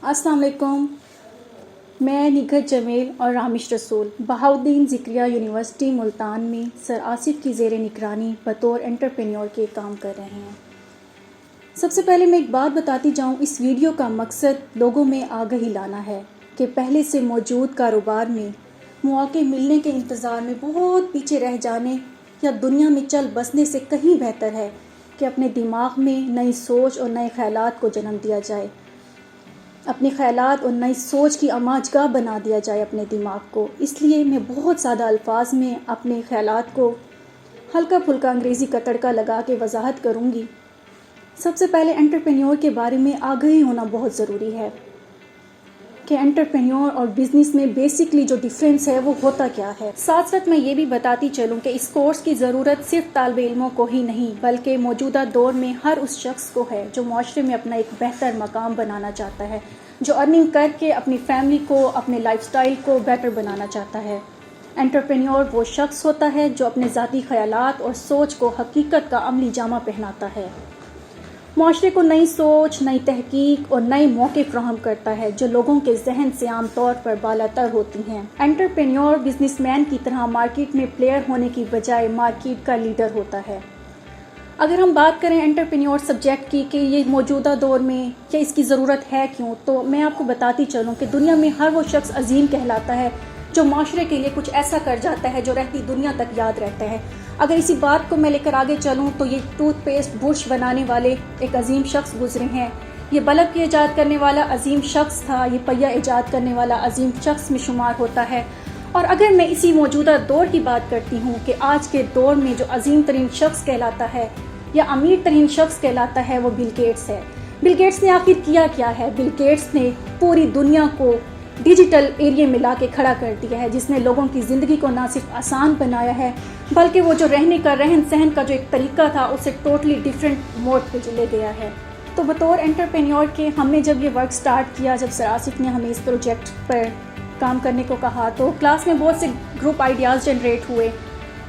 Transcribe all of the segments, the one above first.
अस्सलाम वालेकुम। मैं निगहत जमील और रामिश रसूल बहाउद्दीन ज़िक्रिया यूनिवर्सिटी मुल्तान में सर आसिफ की ज़ेर निगरानी बतौर एंटरप्रेन्योर के काम कर रहे हैं। सबसे पहले मैं एक बात बताती जाऊं, इस वीडियो का मकसद लोगों में आगाही लाना है कि पहले से मौजूद कारोबार में मौके मिलने के इंतज़ार में बहुत पीछे रह जाने या दुनिया में चल बसने से कहीं बेहतर है कि अपने दिमाग में नई सोच और नए ख़यालात को जन्म दिया जाए। अपने ख़यालात और नई सोच की आमाजगाह बना दिया जाए अपने दिमाग को। इसलिए मैं बहुत ज़्यादा अल्फाज में अपने ख़यालात को हल्का फुल्का अंग्रेज़ी का तड़का लगा के वजाहत करूँगी। सबसे पहले एंटरप्रेन्योर के बारे में आगाही होना बहुत ज़रूरी है कि एंटरप्रेन्योर और बिज़नेस में बेसिकली जो डिफरेंस है वो होता क्या है। साथ साथ मैं ये भी बताती चलूँ कि इस कोर्स की ज़रूरत सिर्फ तालिबे इल्मों को ही नहीं बल्कि मौजूदा दौर में हर उस शख्स को है जो माशरे में अपना एक बेहतर मकाम बनाना चाहता है, जो अर्निंग करके अपनी फैमिली को, अपने लाइफस्टाइल को बेहतर बनाना चाहता है। एंटरप्रेन्योर वो शख्स होता है जो अपने ज़ाती ख़यालात और सोच को हकीकत का अमली जामा पहनाता है, माशरे को नई सोच, नई तहकीक और नए मौके फ्राहम करता है जो लोगों के जहन से आम तौर पर बालातर होती हैं। एंटरप्रेन्योर बिजनेसमैन की तरह मार्केट में प्लेयर होने की बजाय मार्केट का लीडर होता है। अगर हम बात करें एंटरप्रेन्योर सब्जेक्ट की कि ये मौजूदा दौर में क्या इसकी ज़रूरत है क्यों, तो मैं आपको बताती चलूँ कि दुनिया में हर वो शख्स अजीम कहलाता है जो माशरे के लिए कुछ ऐसा कर जाता है जो रहती दुनिया तक याद रहता है। अगर इसी बात को मैं लेकर आगे चलूँ तो ये टूथपेस्ट बुरश बनाने वाले एक अजीम शख्स गुजरे हैं, ये बल्ब की ईजाद करने वाला अजीम शख्स था, ये पहिया ईजाद करने वाला अजीम शख्स में शुमार होता है। और अगर मैं इसी मौजूदा दौर की बात करती हूँ कि आज के दौर में जो अजीम तरीन शख्स कहलाता है या अमीर तरीन शख्स कहलाता है वो बिल गेट्स है। बिल गेट्स ने आखिर किया क्या है? बिल गेट्स ने पूरी दुनिया को डिजिटल एरिया में ला के खड़ा कर दिया है, जिसने लोगों की ज़िंदगी को ना सिर्फ आसान बनाया है बल्कि वो जो रहने का, रहन सहन का जो एक तरीका था उसे टोटली डिफरेंट मोड पे ले गया है। तो बतौर एंटरप्रेन्योर के हमने जब ये वर्क स्टार्ट किया, जब सर आसिफ ने हमें इस प्रोजेक्ट पर काम करने को कहा तो क्लास में बहुत से ग्रुप आइडियाज़ जनरेट हुए।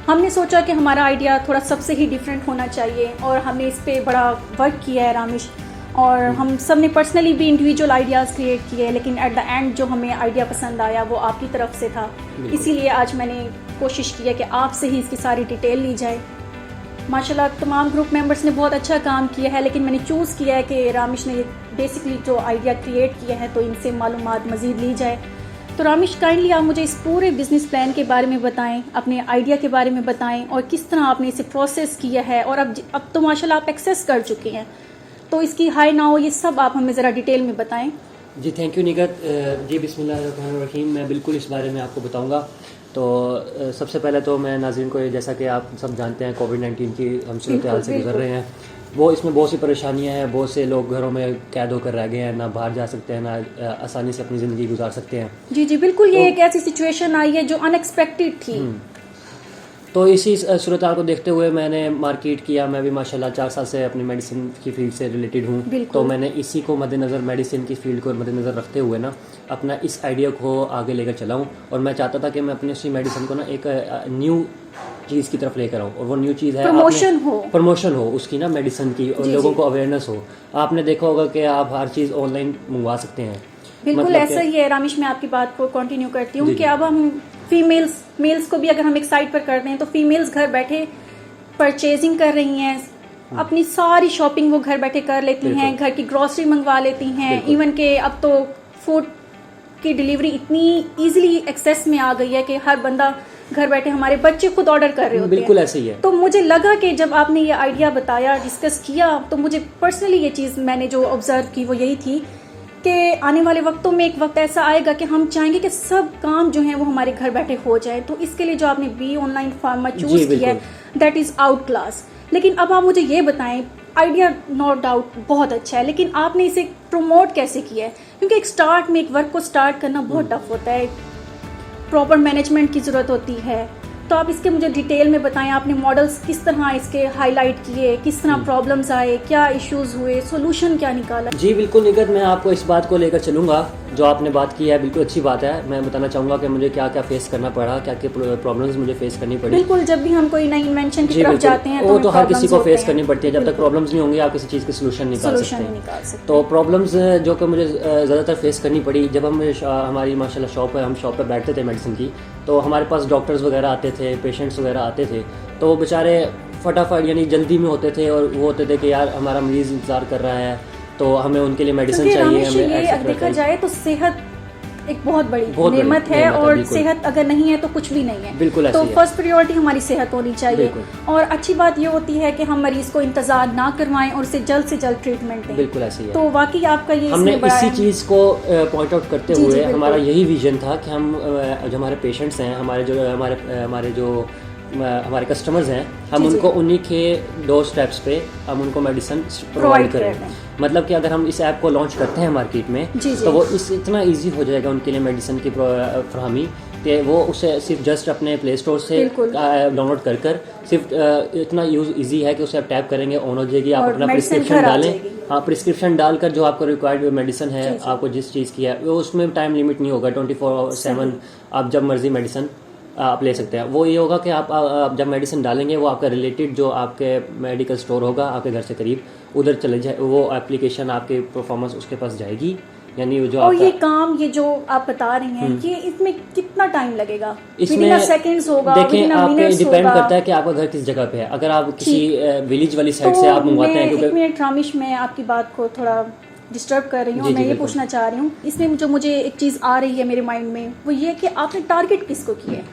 हमने सोचा कि हमारा आइडिया थोड़ा सबसे ही डिफरेंट होना चाहिए और हमने इस पर बड़ा वर्क किया है रामिश, और हम सब ने पर्सनली भी इंडिविजुअल आइडियाज़ क्रिएट किए, लेकिन एट द एंड जो हमें आइडिया पसंद आया वो आपकी तरफ से था। इसीलिए आज मैंने कोशिश की है कि आपसे ही इसकी सारी डिटेल ली जाए। माशाल्लाह तमाम ग्रुप मेंबर्स ने बहुत अच्छा काम किया है, लेकिन मैंने चूज़ किया है कि रामिश ने बेसिकली जो आइडिया क्रिएट किया है तो इनसे मालूमात मज़ीद ली जाए। तो रामिश काइंडली आप मुझे इस पूरे बिज़नेस प्लान के बारे में बताएं, अपने आइडिया के बारे में बताएं और किस तरह आपने इसे प्रोसेस किया है। और अब तो माशाल्लाह आप एक्सेस कर चुके हैं, तो इसकी हाई ना हो ये सब आप हमें ज़रा डिटेल में बताएं। जी थैंक यू निगहत जी। बिस्मिल्लाहिर्रहमानिर्रहीम। मैं बिल्कुल इस बारे में आपको बताऊंगा। तो सबसे पहले तो मैं नाज़रीन को, जैसा कि आप सब जानते हैं कोविड-19 की हम सूरत हाल से गुजर रहे हैं, वो इसमें बहुत सी परेशानियां हैं। बहुत से लोग घरों में कैद होकर रह गए हैं, ना बाहर जा सकते हैं, ना आसानी से अपनी ज़िंदगी गुजार सकते हैं। जी जी बिल्कुल, ये एक ऐसी सिचुएशन आई है जो अनएक्सपेक्टेड थी। तो इसी सूरत हाल को देखते हुए मैंने मार्केट किया। मैं भी माशाल्लाह 4 साल से अपनी मेडिसिन की फील्ड से रिलेटेड हूँ, तो मैंने इसी को मद्देनज़र, मेडिसिन की फील्ड को मद्देनज़र रखते हुए ना अपना इस आइडिया को आगे लेकर चलाऊँ। और मैं चाहता था कि मैं अपनी इसी मेडिसिन को ना एक न्यू चीज़ की तरफ लेकर आऊँ, और वो न्यू चीज़ है प्रमोशन हो उसकी ना, मेडिसिन की, और लोगों को अवेयरनेस हो। आपने देखा होगा कि आप हर चीज़ ऑनलाइन मंगवा सकते हैं। बिल्कुल ऐसा ही है रामिश। मैं आपकी बात को कंटिन्यू करती हूँ कि अब हम मेल्स को भी अगर हम एक साइट पर करते हैं तो फीमेल्स घर बैठे परचेजिंग कर रही हैं, अपनी सारी शॉपिंग वो घर बैठे कर लेती हैं, घर की ग्रोसरी मंगवा लेती हैं। इवन के अब तो फूड की डिलीवरी इतनी इजीली एक्सेस में आ गई है कि हर बंदा घर बैठे, हमारे बच्चे खुद ऑर्डर कर रहे होते हैं। बिल्कुल ऐसे ही है। तो मुझे लगा कि जब आपने ये आइडिया बताया, डिस्कस किया, तो मुझे पर्सनली ये चीज़ मैंने जो ऑब्जर्व की वो यही थी कि आने वाले वक्तों में एक वक्त ऐसा आएगा कि हम चाहेंगे कि सब काम जो है वो हमारे घर बैठे हो जाए। तो इसके लिए जो आपने बी ऑनलाइन फार्मा चूज किया है दैट इज़ आउट क्लास। लेकिन अब आप मुझे ये बताएं, आइडिया नो डाउट बहुत अच्छा है, लेकिन आपने इसे प्रमोट कैसे किया है? क्योंकि एक स्टार्ट में एक वर्क को स्टार्ट करना बहुत टफ होता है, प्रॉपर मैनेजमेंट की ज़रूरत होती है। तो आप इसके मुझे डिटेल में बताएं, आपने मॉडल्स किस तरह इसके हाईलाइट किए, किस तरह प्रॉब्लम्स आए, क्या इश्यूज हुए, सोल्यूशन क्या निकाला? जी बिल्कुल निगहत, मैं आपको इस बात को लेकर चलूँगा। जो आपने बात की है बिल्कुल अच्छी बात है। मैं बताना चाहूँगा कि मुझे क्या क्या फेस करना पड़ा, क्या क्या प्रॉब्लम्स मुझे फेस करनी पड़ी। बिल्कुल, जब भी हम कोई नई इन्वेंशन की जी तरफ बिल्कुल, जाते हैं वो तो हर किसी को फेस हैं। करनी पड़ती है। जब तक बिल्कुल। प्रॉब्लम्स नहीं होंगी आप किसी चीज़ के सोल्यूशन निकाल सकते नहीं हैं। निकाल सकते। तो प्रॉब्लम्स जो कि मुझे ज़्यादातर फेस करनी पड़ी जब हम हमारी माशाल्लाह शॉप है, हम शॉप पे बैठते थे मेडिसिन की, तो हमारे पास डॉक्टर्स वगैरह आते थे, पेशेंट्स वगैरह आते थे, तो वो बेचारे फटाफट यानी जल्दी में होते थे और वो होते थे कि यार हमारा मरीज़ इंतज़ार कर रहा है, तो हमें उनके लिए मेडिसिन चाहिए, हमें ये देखा जाए तो सेहत एक बहुत बड़ी नेमत है, नेमत है, और बिल्कुल। सेहत अगर नहीं है तो कुछ भी नहीं है। बिल्कुल तो ऐसी है। फर्स्ट प्रायोरिटी हमारी सेहत होनी चाहिए। बिल्कुल। और अच्छी बात ये होती है कि हम मरीज को इंतजार ना करवाएं और उसे जल्द से जल्द ट्रीटमेंट दें। बिल्कुल ऐसी है। तो वाकई आपका ये हमने इसमें बड़ा इसी अहम- चीज़ को पॉइंट आउट करते जी, जी, हुए बिल्कुल। हमारा यही विजन था कि हम जो हमारे पेशेंट्स हैं, हमारे कस्टमर्स हैं, हम जी, जी। उनको उन्हीं के 2 स्टेप्स पे हम उनको मेडिसिन Provide प्रोवाइड कर करें। दें। मतलब कि अगर हम इस ऐप को लॉन्च करते हैं मार्केट में, जी, जी। तो वो इतना ईजी हो जाएगा उनके लिए मेडिसिन की फरहमी कि वो उसे सिर्फ जस्ट अपने प्ले स्टोर से बिल्कुल। डाउनलोड कर सिर्फ इतना यूज़ ईजी है कि उसे आप टैप करेंगे, ऑन हो जाएगी, आप और अपना medicine प्रिस्क्रिप्शन घर आ डालें। जाएगी। हाँ, प्रिस्क्रिप्शन डालकर जो आपको रिक्वायर्ड मेडिसिन है, जी, जी। आपको जिस चीज़ की है, वो उसमें टाइम लिमिट नहीं होगा, 24/7 आप जब मर्जी मेडिसिन आप ले सकते हैं। वो ये होगा कि आप जब मेडिसिन डालेंगे वो आपका रिलेटेड जो आपके मेडिकल स्टोर होगा आपके घर से करीब, उधर चले जाए, वो एप्लीकेशन आपके परफॉर्मेंस उसके पास जाएगी। यानी जो और आपका ये काम ये जो आप बता रहे हैं ये इसमें कितना टाइम लगेगा? इसमें Within a seconds होगा, देखें, within a आपके minutes डिपेंड होगा। करता है कि आपका घर किस जगह पे है। अगर आप किसी विलेज वाली साइड तो से आप मंगवाते हैं, मैं एक क्योंकि मिनट रामिश, मैं आपकी बात को थोड़ा डिस्टर्ब कर रही हूँ। जी, मैं जी, ये बिल्कुल। पूछना चाह रही हूँ, इसमें जो मुझे एक चीज़ आ रही है मेरे माइंड में वो ये कि आपने टारगेट किसको किया है?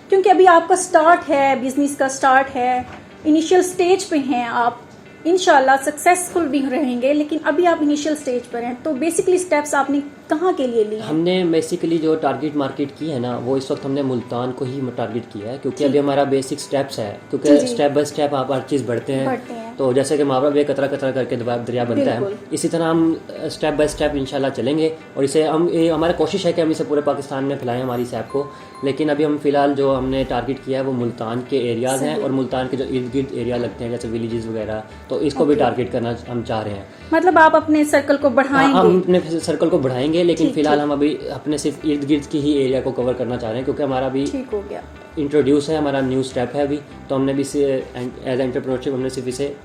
क्योंकि अभी आपका स्टार्ट है, बिजनेस का स्टार्ट है, इनिशियल स्टेज पे हैं आप, इंशाल्लाह सक्सेसफुल भी रहेंगे, लेकिन अभी आप इनिशियल स्टेज पर हैं। तो बेसिकली स्टेप्स आपने कहाँ के लिए लिए हैं? हमने बेसिकली जो टारगेट मार्केट की है ना, वो इस वक्त हमने मुल्तान को ही टारगेट किया है, क्योंकि अभी हमारा बेसिक स्टेप्स है, जी, क्योंकि जी। स्टेप बाय स्टेप आप हर चीज़ बढ़ते हैं। तो जैसे कि मुहावरा भी कतरा कतरा करके दरिया बनता है, बिल्कुल। इसी तरह हम स्टेप बाय स्टेप इंशाल्लाह चलेंगे। और इसे हमारा कोशिश है कि हम इसे पूरे पाकिस्तान में फैलाएं हमारी इस ऐप को। लेकिन अभी हम फिलहाल जो हमने टारगेट किया है वो मुल्तान के एरियाज़ हैं, और मुल्तान के जो इर्द गिर्द एरिया लगते हैं जैसे विलेजेस वगैरह, तो इसको भी टारगेट करना हम चाह रहे हैं। मतलब आप अपने सर्कल को बढ़ाएंगे? हम अपने सर्कल को बढ़ाएंगे, लेकिन ठीक, फिलहाल ठीक। हम अभी अपने सिर्फ इर्द गिर्द की ही एरिया को कवर करना चाह रहे हैं, क्योंकि हमारा भी ठीक हो गया। इंट्रोड्यूस है, हमारा न्यू स्टेप है अभी। तो हमने भी इसे एज एंटरप्रेन्योरशिप हमने सिर्फ इसे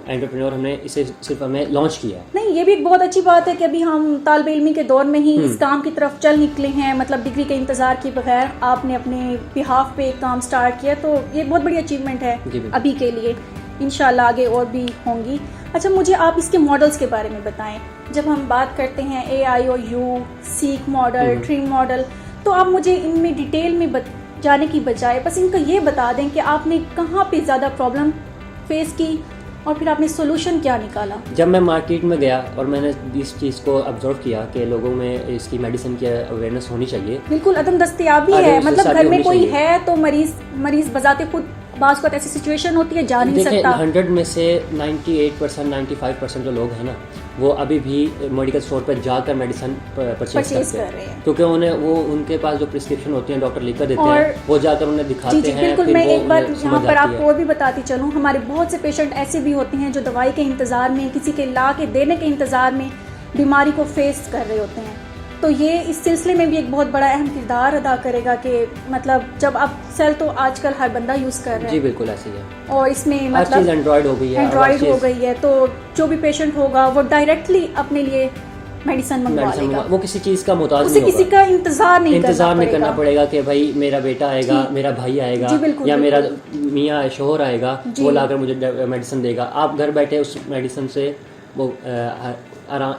सिर्फ हमें लॉन्च किया है। नहीं, ये भी एक बहुत अच्छी बात है कि अभी हम तालिब इल्मी के दौर में ही इस काम की तरफ चल निकले हैं। मतलब डिग्री के इंतजार के बगैर आपने अपने बिहाफ पे एक काम स्टार्ट किया, तो ये बहुत बड़ी अचीवमेंट है अभी के लिए। इंशाल्लाह आगे और भी होंगी। अच्छा, मुझे आप इसके मॉडल्स के बारे में बताएं। जब हम बात करते हैं AIOU, seek model, trim model, तो आप मुझे इनमें डिटेल में जाने की बजाय बस इनको ये बता दें कि आपने कहाँ पे ज़्यादा प्रॉब्लम फेस की और फिर आपने सोल्यूशन क्या निकाला? जब मैं मार्केट में गया और मैंने इस चीज़ को ऑब्जर्व किया कि लोगों में इसकी मेडिसिन की अवेयरनेस होनी चाहिए। बिल्कुल अदम दस्तयाबी है, मतलब घर में कोई है तो मरीज बजाते खुद बाज़ को ऐसी सिचुएशन होती है, जा नहीं सकता। 100 में से 98%, 95% जो लोग हैं ना, वो अभी भी मेडिकल स्टोर पर जाकर मेडिसिन परचेज कर रहे हैं, क्योंकि उनके पास जो प्रिस्क्रिप्शन होती है डॉक्टर लिख कर देते हैं, वो जाकर उन्हें दिखाते जी, हैं। बिल्कुल। मैं एक बात यहाँ पर आपको और भी बताती चलूँ, हमारे बहुत से पेशेंट ऐसे भी होते हैं जो दवाई के इंतज़ार में, किसी के ला के देने के इंतज़ार में बीमारी को फेस कर रहे होते हैं। तो ये इस सिलसिले में भी एक बहुत बड़ा अहम किरदार अदा करेगा कि मतलब जब आप सेल तो आजकल हर बंदा यूज़ कर रहा है। जी बिल्कुल ऐसी है। और इसमें मतलब चीज़ एंड्रॉयड हो गई है, तो जो भी पेशेंट होगा वो डायरेक्टली अपने लिए मेडिसिन मंगवा लेगा। वो किसी चीज़ का मुताज उसे नहीं किसी होगा, का इंतजार नहीं करना पड़ेगा कि भाई मेरा बेटा आएगा, मेरा भाई आएगा, या मेरा मियाँ शोहर आएगा, वो लाकर मुझे मेडिसिन देगा। आप घर बैठे उस मेडिसिन से वो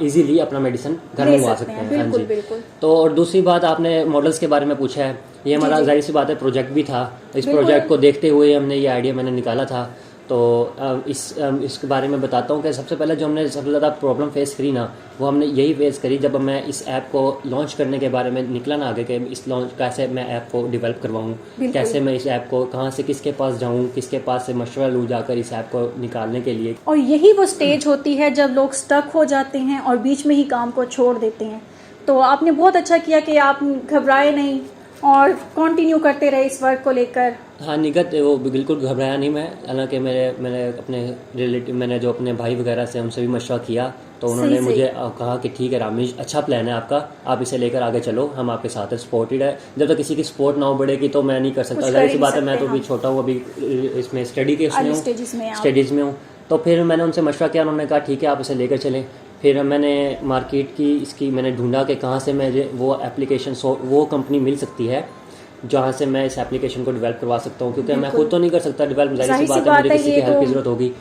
इजीली अपना मेडिसिन घर में मंगवा सकते हैं। बिल्कुल, बिल्कुल। तो और दूसरी बात, आपने मॉडल्स के बारे में पूछा है, ये हमारा जाहिर सी बात है प्रोजेक्ट भी था। इस प्रोजेक्ट को देखते हुए हमने ये आइडिया मैंने निकाला था। तो इसके बारे में बताता हूँ कि सबसे पहले जो हमने सबसे ज़्यादा प्रॉब्लम फेस करी ना, वो हमने यही फेस करी जब मैं इस ऐप को लॉन्च करने के बारे में निकला ना आगे कि इस लॉन्च कैसे मैं ऐप को डेवलप करवाऊँ, कैसे मैं इस ऐप को कहाँ से किसके पास जाऊँ, किसके पास से मशवरा लूँ जाकर इस ऐप को निकालने के लिए। और यही वो स्टेज होती है जब लोग स्टक हो जाते हैं और बीच में ही काम को छोड़ देते हैं। तो आपने बहुत अच्छा किया कि आप घबराए नहीं और कंटिन्यू करते रहे इस वर्क को लेकर। हाँ, निगत वो बिल्कुल घबराया नहीं मैं। हालांकि मैंने अपने रिलेटिव, मैंने जो अपने भाई वगैरह से उनसे भी मशवरा किया तो उन्होंने सही। मुझे कहा कि ठीक है रामेश, अच्छा प्लान है आपका, आप इसे लेकर आगे चलो, हम आपके साथ हैं, सपोर्टेड है। जब तक किसी की सपोर्ट ना हो बढ़ेगी तो मैं नहीं कर सकता, कुछ जाहिर कर सी ही बात है, नहीं मैं तो सकते अभी हम। छोटा हूँ, अभी इसमें स्टडी के उसमें अर्ली हूँ, स्टेजेस में आप। स्टडीज़ में हूँ। तो फिर मैंने उनसे मशवरा किया, उन्होंने कहा ठीक है आप इसे लेकर चलें। फिर मैंने मार्केट की इसकी मैंने ढूंढा कि कहाँ से मुझे वो एप्लीकेशन वो कंपनी मिल सकती है जहाँ से मैं इस एप्लीकेशन को डेवलप करवा सकता हूँ, क्योंकि मैं बिल्कुल। खुद तो नहीं कर सकता डेवलप, जाहिर सी जाहिर सी बात है, बात मुझे है, किसी ये की हेल्प की तो ज़रूरत होगी।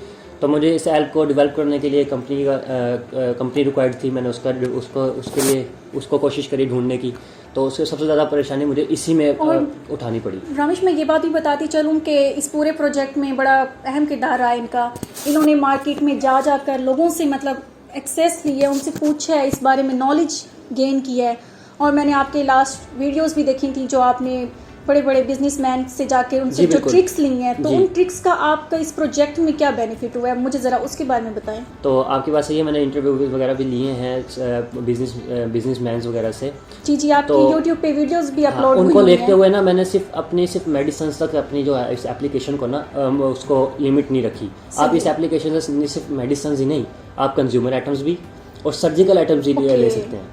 तो मुझे इस ऐप को डेवलप करने के लिए कंपनी रिक्वायर्ड थी। मैंने उसके लिए उसको कोशिश करी ढूंढने की, तो उससे सबसे ज़्यादा परेशानी मुझे इसी में उठानी पड़ी। रमेश, मैं ये बात भी बताती चलूँ कि इस पूरे प्रोजेक्ट में बड़ा अहम किरदार रहा इनका। इन्होंने मार्केट में जा कर लोगों से मतलब एक्सेस लिया, उनसे पूछा है, इस बारे में नॉलेज गेन किया है। और मैंने आपके लास्ट वीडियोस भी देखी थी जो आपने बड़े बड़े बिजनेसमैन से जाके उनसे जी, जो बिल्कुल। ट्रिक्स ली हैं, तो जी। उन ट्रिक्स का आपका इस प्रोजेक्ट में क्या बेनिफिट हुआ है, मुझे ज़रा उसके बारे में बताएं। तो आपकी बात सही है, मैंने इंटरव्यू वगैरह भी लिए हैं बिजनेसमैन वगैरह से। जी, आपकी तो यूट्यूब पे वीडियोस भी हाँ, अपलोड उनको हुई देखते हैं। हुए ना मैंने सिर्फ मेडिसिन तक अपनी जो है इस एप्लीकेशन को ना उसको लिमिट नहीं रखी। आप इस एप्लीकेशन से सिर्फ मेडिसिन ही नहीं, आप कंज्यूमर आइटम्स भी और सर्जिकल आइटम्स भी ले सकते हैं।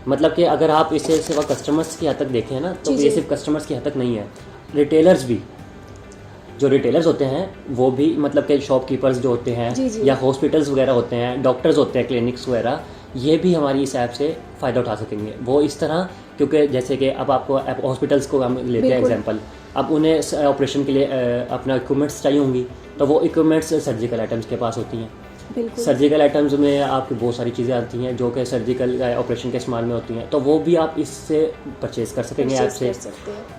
मतलब कि अगर आप इसे सिर्फ कस्टमर्स की हद तक देखें ना, तो ये सिर्फ कस्टमर्स की हद तक नहीं है, रिटेलर्स भी, जो रिटेलर्स होते हैं वो भी, मतलब कि शॉपकीपर्स जो होते हैं या हॉस्पिटल्स वगैरह होते हैं, डॉक्टर्स होते हैं, क्लिनिक्स वगैरह, ये भी हमारी इस ऐप से फ़ायदा उठा सकेंगे। वो इस तरह, क्योंकि जैसे कि अब आपको हॉस्पिटल्स को हम लेते हैं एग्जांपल, अब उन्हें ऑपरेशन के लिए अपना इक्विपमेंट्स चाहिए होंगी, तो वो इक्विपमेंट्स सर्जिकल आइटम्स के पास होती हैं। सर्जिकल आइटम्स में आपकी बहुत सारी चीज़ें आती हैं जो कि सर्जिकल ऑपरेशन के इस्तेमाल में होती हैं, तो वो भी आप इससे परचेज़ कर सकेंगे ऐप से।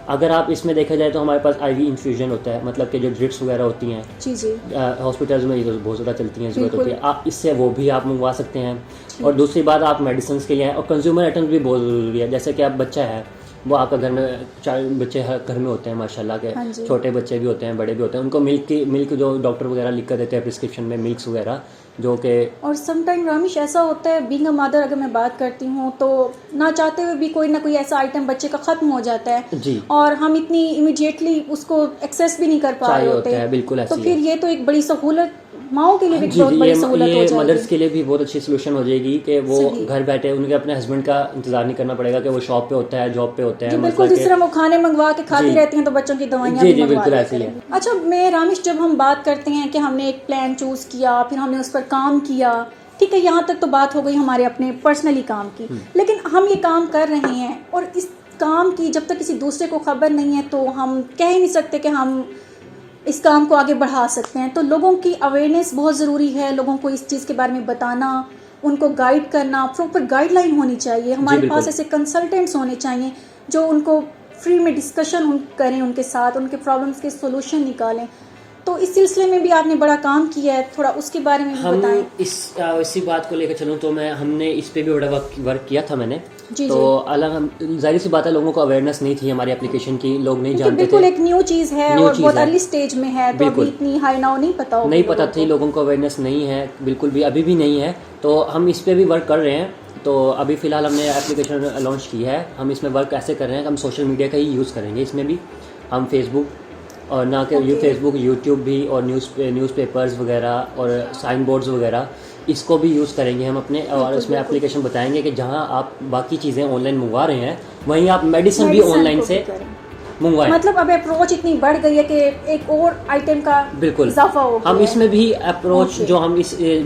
अगर आप इसमें देखा जाए तो हमारे पास आईवी इन्फ्यूजन होता है, मतलब कि जो ड्रिप्स वगैरह होती हैं हॉस्पिटल्स में, ये तो बहुत ज़्यादा चलती हैं, ज़रूरत होती है, आप इससे वो भी आप मंगवा सकते हैं। और दूसरी बात, आप मेडिसिन के लिए हैं, और कंज्यूमर आइटम्स भी बहुत ज़रूरी है। जैसे कि आप बच्चा है, वो आपका घर में 4 बच्चे घर में होते हैं माशाल्लाह के, छोटे बच्चे भी होते हैं, बड़े भी होते हैं, उनको मिल्क जो डॉक्टर वगैरह लिख कर देते हैं प्रिस्क्रिप्शन में, मिल्क्स वगैरह जो कि, और समटाइम रामिश ऐसा होता है, बीइंग अ मदर अगर मैं बात करती हूँ तो ना चाहते हुए भी कोई ना कोई ऐसा आइटम बच्चे का ख़त्म हो जाता है जी, और हम इतनी इमीडिएटली उसको एक्सेस भी नहीं कर पा रहे होते हैं। बिल्कुल ऐसी तो फिर ये तो एक बड़ी सहूलत, माओ के लिए भी बहुत बड़ी सहूलत हो जाएगी, मदर्स के लिए भी बहुत अच्छी सोल्यूशन हो जाएगी कि वो घर बैठे, उनके अपने हस्बैंड का इंतजार नहीं करना पड़ेगा कि वो शॉप पे होता है, जॉब पे होते हैं। बिल्कुल, जिस तरह वो खाने मंगवा के खाती रहती हैं तो बच्चों की दवाइयाँ भी मंगवा लेती हैं। अच्छा, मैं रामिश, जब हम बात करते हैं कि हमने एक प्लान चूज़ किया, फिर हमने उस पर काम किया, ठीक है, यहाँ तक तो बात हो गई हमारे अपने पर्सनली काम की, लेकिन हम ये काम कर रहे हैं और इस काम की जब तक किसी दूसरे को खबर नहीं है तो हम कह ही नहीं सकते कि हम इस काम को आगे बढ़ा सकते हैं। तो लोगों की अवेयरनेस बहुत ज़रूरी है, लोगों को इस चीज़ के बारे में बताना, उनको गाइड करना, प्रॉपर गाइडलाइन होनी चाहिए। हमारे पास ऐसे कंसल्टेंट्स होने चाहिए जो उनको फ्री में डिस्कशन करें उनके साथ, उनके प्रॉब्लम्स के सोल्यूशन निकालें। तो इस सिलसिले में भी आपने बड़ा काम किया है, थोड़ा उसके बारे में भी बताएं। इसी बात को लेकर चलूँ तो हमने इस पे भी बड़ा वर्क किया था मैंने। तो जाहिर सी बात है, लोगों को अवेयरनेस नहीं थी हमारी एप्लीकेशन की, लोग नहीं जानते थे, बिल्कुल एक न्यू चीज़ है और बहुत अर्ली स्टेज में है, तो अभी इतनी हाई नाउ नहीं पता थी, लोगों को अवेयरनेस नहीं है, बिल्कुल भी अभी भी नहीं है। तो हम इस पे भी वर्क कर रहे हैं। तो अभी फ़िलहाल हमने एप्लीकेशन लॉन्च की है। हम इसमें वर्क ऐसे कर रहे हैं कि हम सोशल मीडिया का ही यूज़ करेंगे इसमें भी। हम फेसबुक और ना कि फेसबुक, यूट्यूब भी, और न्यूज़पेपर्स वगैरह और साइन बोर्ड्स वगैरह, इसको भी यूज़ करेंगे हम अपने, और उसमें एप्लीकेशन बताएंगे कि जहां आप बाकी चीज़ें ऑनलाइन मंगवा रहे हैं वहीं आप मेडिसिन भी ऑनलाइन से मंगवाएं। मतलब अब अप्रोच इतनी बढ़ गई है कि एक और आइटम का बिल्कुल इजाफा हो गया हम है। इसमें भी अप्रोच जो हम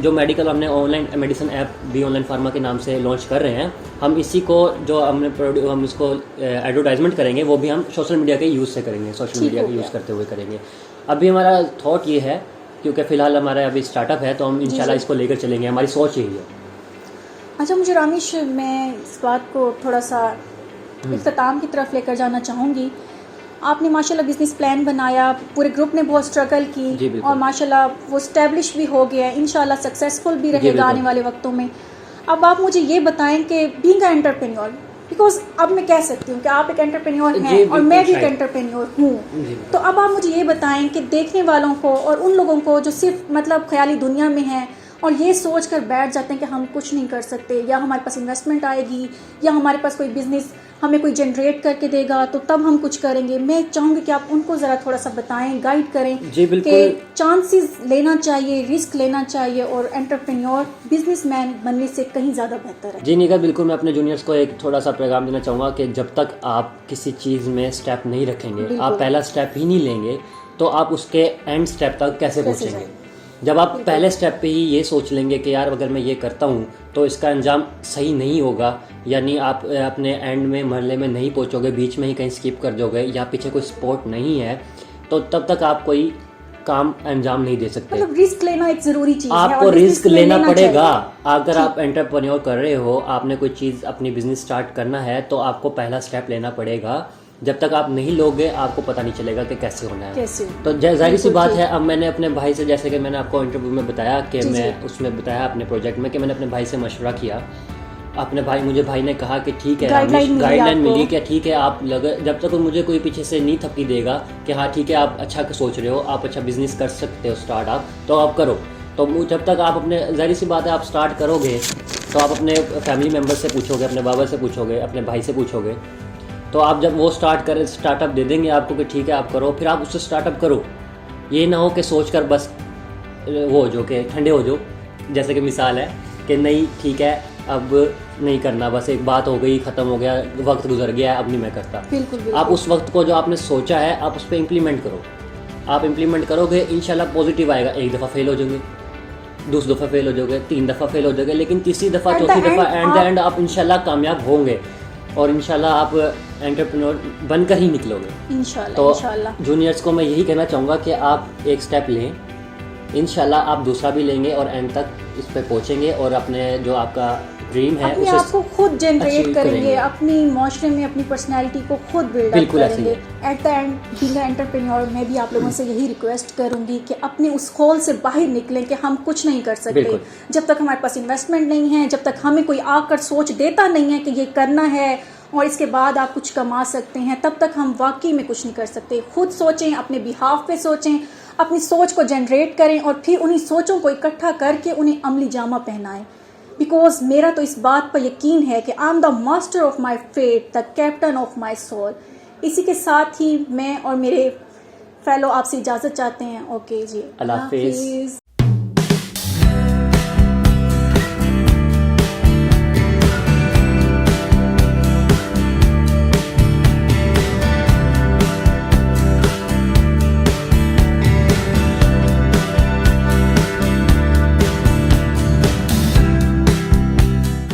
जो मेडिकल हमने ऑनलाइन मेडिसिन ऐप भी ऑनलाइन फार्मा के नाम से लॉन्च कर रहे हैं, हम इसी को जो हम इसको एडवर्टाइजमेंट करेंगे वो भी हम सोशल मीडिया के यूज़ से करेंगे, सोशल मीडिया का यूज़ करते हुए करेंगे। अभी हमारा थॉट ये है, क्योंकि फ़िलहाल हमारा अभी स्टार्टअप है, तो हम इंशाल्लाह इसको लेकर चलेंगे, हमारी सोच यही है। अच्छा, मुझे रामिश, मैं इस बात को थोड़ा सा इख्तिताम की तरफ लेकर जाना चाहूँगी। आपने माशाल्लाह बिजनेस प्लान बनाया, पूरे ग्रुप ने बहुत स्ट्रगल की और माशाल्लाह वो स्टैब्लिश भी हो गया, इंशाल्लाह सक्सेसफुल भी रहेगा आने वाले वक्तों में। अब आप मुझे ये बताएं कि बीइंग अ एंटरप्रेन्योर, बिकॉज अब मैं कह सकती हूँ कि आप एक एंटरप्रेन्योर हैं और मैं भी एक एंटरप्रेन्योर हूँ, तो अब आप मुझे ये बताएं कि देखने वालों को और उन लोगों को जो सिर्फ मतलब ख्याली दुनिया में हैं और ये सोच कर बैठ जाते हैं कि हम कुछ नहीं कर सकते, या हमारे पास इन्वेस्टमेंट आएगी, या हमारे पास कोई बिजनेस हमें कोई जनरेट करके देगा तो तब हम कुछ करेंगे। मैं चाहूँगी कि आप उनको ज़रा थोड़ा सा बताएं, गाइड करें जी बिल्कुल। कि चांसेस लेना चाहिए, रिस्क लेना चाहिए और एंटरप्रेन्योर बिजनेसमैन बनने से कहीं ज़्यादा बेहतर है। जी निका, बिल्कुल मैं अपने जूनियर्स को एक थोड़ा सा पैगाम देना चाहूँगा कि जब तक आप किसी चीज़ में स्टेप नहीं रखेंगे, आप पहला स्टेप ही नहीं लेंगे, तो आप उसके एंड स्टेप तक कैसे पहुँचेंगे। जब आप पहले स्टेप पे ही ये सोच लेंगे कि यार अगर मैं ये करता हूँ तो इसका अंजाम सही नहीं होगा, यानी आप अपने एंड में मरहले में नहीं पहुँचोगे, बीच में ही कहीं स्किप कर दोगे या पीछे कोई सपोर्ट नहीं है, तो तब तक आप कोई काम अंजाम नहीं दे सकते। मतलब रिस्क लेना एक जरूरी चीज है। आपको रिस्क लेना पड़ेगा। अगर आप एंटरप्रेन्योर कर रहे हो, आपने कोई चीज़ अपनी बिजनेस स्टार्ट करना है, तो आपको पहला स्टेप लेना पड़ेगा। जब तक आप नहीं लोगे आपको पता नहीं चलेगा कि कैसे होना है। कैसे? तो जाहिर सी बात है, अब मैंने अपने भाई से, जैसे कि मैंने आपको इंटरव्यू में बताया कि मैं उसमें बताया अपने प्रोजेक्ट में कि मैंने अपने भाई से मशवरा किया। अपने भाई ने कहा कि ठीक है, गाइडलाइन मिली कि ठीक है आप जब तक मुझे कोई पीछे से नहीं थपकी देगा कि हाँ ठीक है आप अच्छा सोच रहे हो, आप अच्छा बिजनेस कर सकते हो स्टार्ट आप, तो आप करो। तो जब तक आप अपने, जाहिर सी बात है, आप स्टार्ट करोगे तो आप अपने फैमिली मेम्बर से पूछोगे, अपने बाबा से पूछोगे, अपने भाई से पूछोगे। तो आप जब वो स्टार्टअप दे देंगे आपको कि ठीक है आप करो, फिर आप उससे स्टार्टअप करो। ये ना हो कि सोच कर बस वो हो जो कि ठंडे हो जो, जैसे कि मिसाल है कि नहीं ठीक है अब नहीं करना, बस एक बात हो गई, ख़त्म हो गया, वक्त गुजर गया, अब नहीं मैं करता। बिल्कुल। आप उस वक्त को जो आपने सोचा है आप उस पर इम्प्लीमेंट करो। आप इम्प्लीमेंट करोगे इंशाल्लाह पॉजिटिव आएगा। एक दफ़ा फेल हो जाओगे, दूसरी दफ़ा फेल हो जाओगे, 3 दफ़ा फेल हो जाओगे, लेकिन तीसरी दफ़ा चौथी दफ़ा एट द एंड आप इंशाल्लाह कामयाब होंगे और इंशाल्लाह आप एंटरप्रेन्योर बनकर ही निकलोगे इंशाल्लाह। तो इंशाल्लाह जूनियर्स को मैं यही कहना चाहूँगा कि आप एक स्टेप लें, इंशाल्लाह आप दूसरा भी लेंगे और एंड तक इस पे पहुँचेंगे और अपने जो आपका ड्रीम है अपने आप को खुद जनरेट करेंगे, अपनी माशरे में अपनी पर्सनैलिटी को खुद बिल्डअप करेंगे। At the end being entrepreneur मैं भी आप लोगों से यही रिक्वेस्ट करूंगी कि अपने उस खोल से बाहर निकलें कि हम कुछ नहीं कर सकते जब तक हमारे पास इन्वेस्टमेंट नहीं है, जब तक हमें कोई आकर सोच देता नहीं है कि ये करना है और इसके बाद आप कुछ कमा सकते हैं, तब तक हम वाकई में कुछ नहीं कर सकते। खुद सोचें, अपने बिहाफ पे सोचें, अपनी सोच को जनरेट करें और फिर उन्हीं सोचों को इकट्ठा करके उन्हें अमली जामा पहनाएं। बिकॉज मेरा तो इस बात पर यकीन है कि I am the master of my fate, the captain of my soul. इसी के साथ ही मैं और मेरे फेलो आपसे इजाज़त चाहते हैं। ओके जी, अल्लाह हाफिज़।